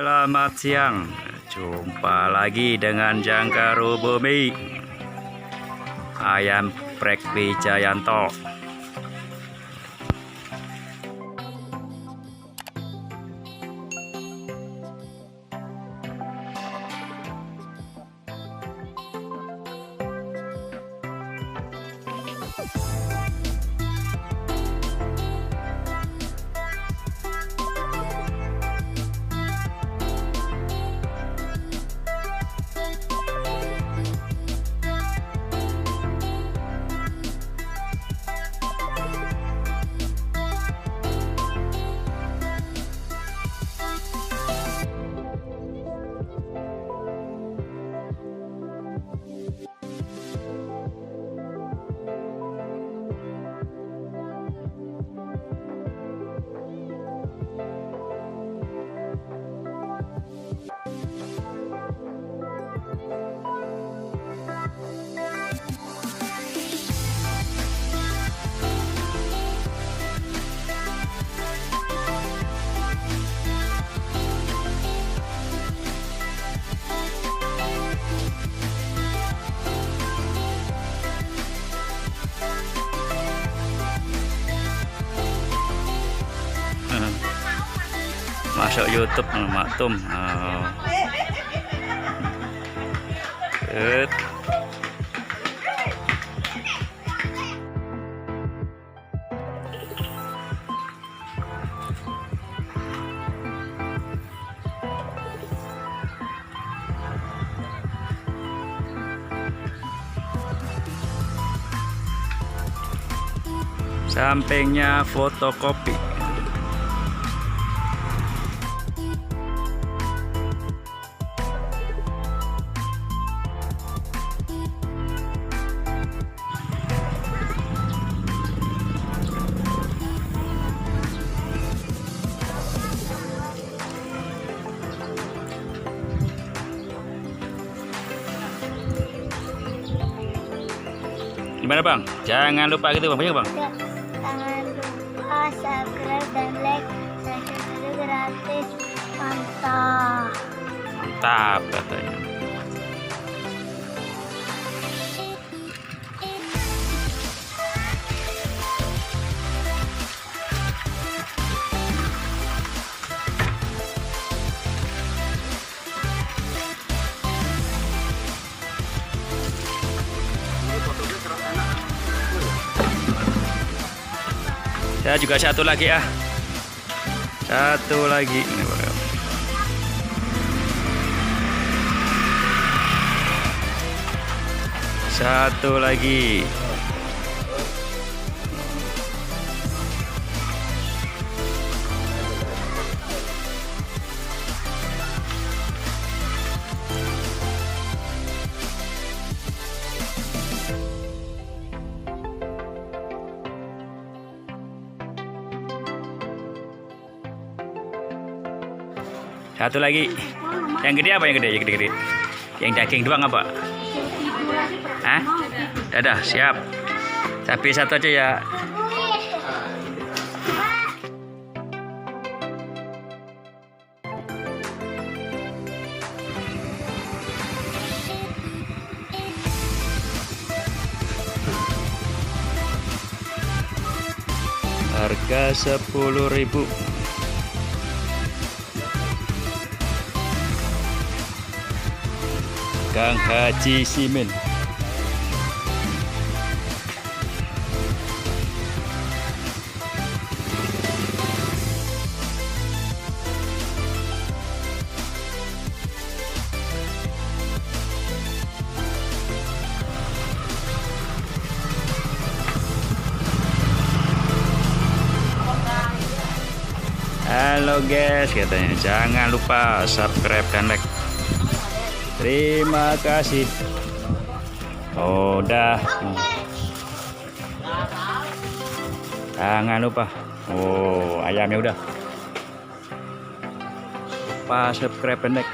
Selamat siang, jumpa lagi dengan Jangkaru Bumi, ayam Prek Wijayanto. Masuk YouTube Maktum. Good. Sampingnya fotokopi. Gimana bang? Jangan lupa gitu bang, banyak bang. Jangan lupa subscribe dan like, itu gratis. Mantap. Mantap katanya. Ya juga satu lagi ya. Satu lagi. Ini boleh. Satu lagi. Satu lagi. Yang gede apa yang gede? Yang gede-gede. Yang daging doang apa? Hah? Dadah, siap. Tapi satu aja ya. Harga 10.000. Kang Haji Simin. Halo guys, katanya jangan lupa subscribe dan like. Terima kasih. Udah. Jangan lupa. Oh, ayamnya udah. Lupa subscribe dan like.